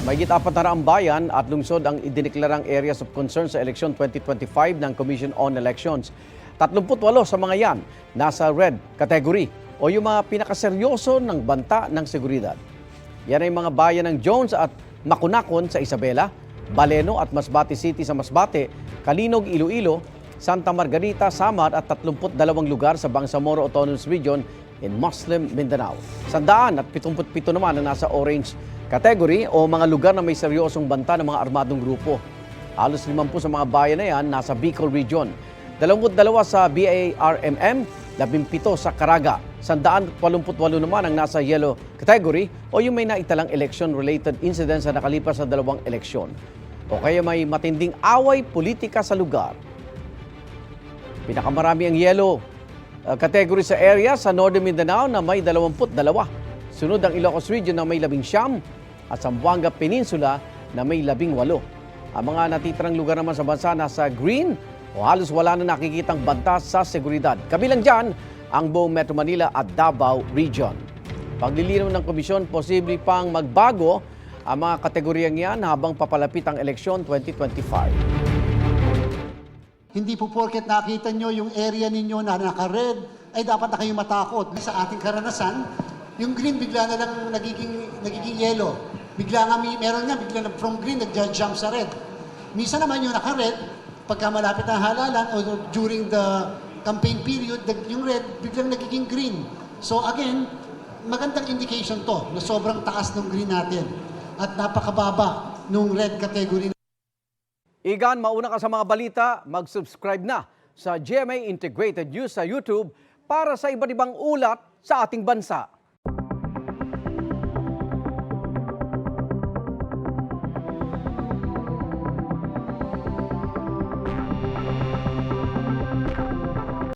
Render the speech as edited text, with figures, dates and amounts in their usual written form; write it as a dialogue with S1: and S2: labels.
S1: Mahigit 400 bayan at lungsod ang idineklarang areas of concern sa eleksyon 2025 ng Commission on Elections. 38 sa mga yan nasa red category o yung mga pinakaseryoso ng banta ng seguridad. Yan ay mga bayan ng Jones at Makunakon sa Isabela, Baleno at Masbate City sa Masbate, Kalinog, Iloilo, Santa Margarita, Samar at 32 lugar sa Bangsamoro Autonomous Region in Muslim Mindanao. 177 naman ang nasa orange category o mga lugar na may seryosong banta ng mga armadong grupo. Halos 50 sa mga bayan na yan nasa Bicol Region. 22 sa BARMM, 17 sa Caraga. 188 naman ang nasa yellow category o yung may naitalang election-related incidents na nakalipas sa 2 eleksyon. O kaya may matinding away politika sa lugar. Pinakamarami ang yellow category sa area sa Northern Mindanao na may 22. Sunod ang Ilocos Region na may 19 at Zamboanga Peninsula na may 18. Ang mga natitirang lugar naman sa bansa nasa green o halos wala na nakikitang banta sa seguridad. Kabilang dyan ang buong Metro Manila at Davao Region. Paglilinaw ng komisyon, posible pang magbago ang mga kategoryang yan habang papalapit ang eleksyon 2025.
S2: Hindi po porket nakita nyo yung area ninyo na naka-red, ay dapat na kayo matakot. Sa ating karanasan, yung green bigla na lang nagiging yellow. Bigla nga, meron nga, bigla na from green nag-jump sa red. Minsan naman yung naka-red, pagka malapit ang halalan o during the campaign period, yung red biglang nagiging green. So again, magandang indication to na sobrang taas ng green natin at napakababa nung red category.
S1: Igan, mauna ka sa mga balita, mag-subscribe na sa GMA Integrated News sa YouTube para sa iba't ibang ulat sa ating bansa.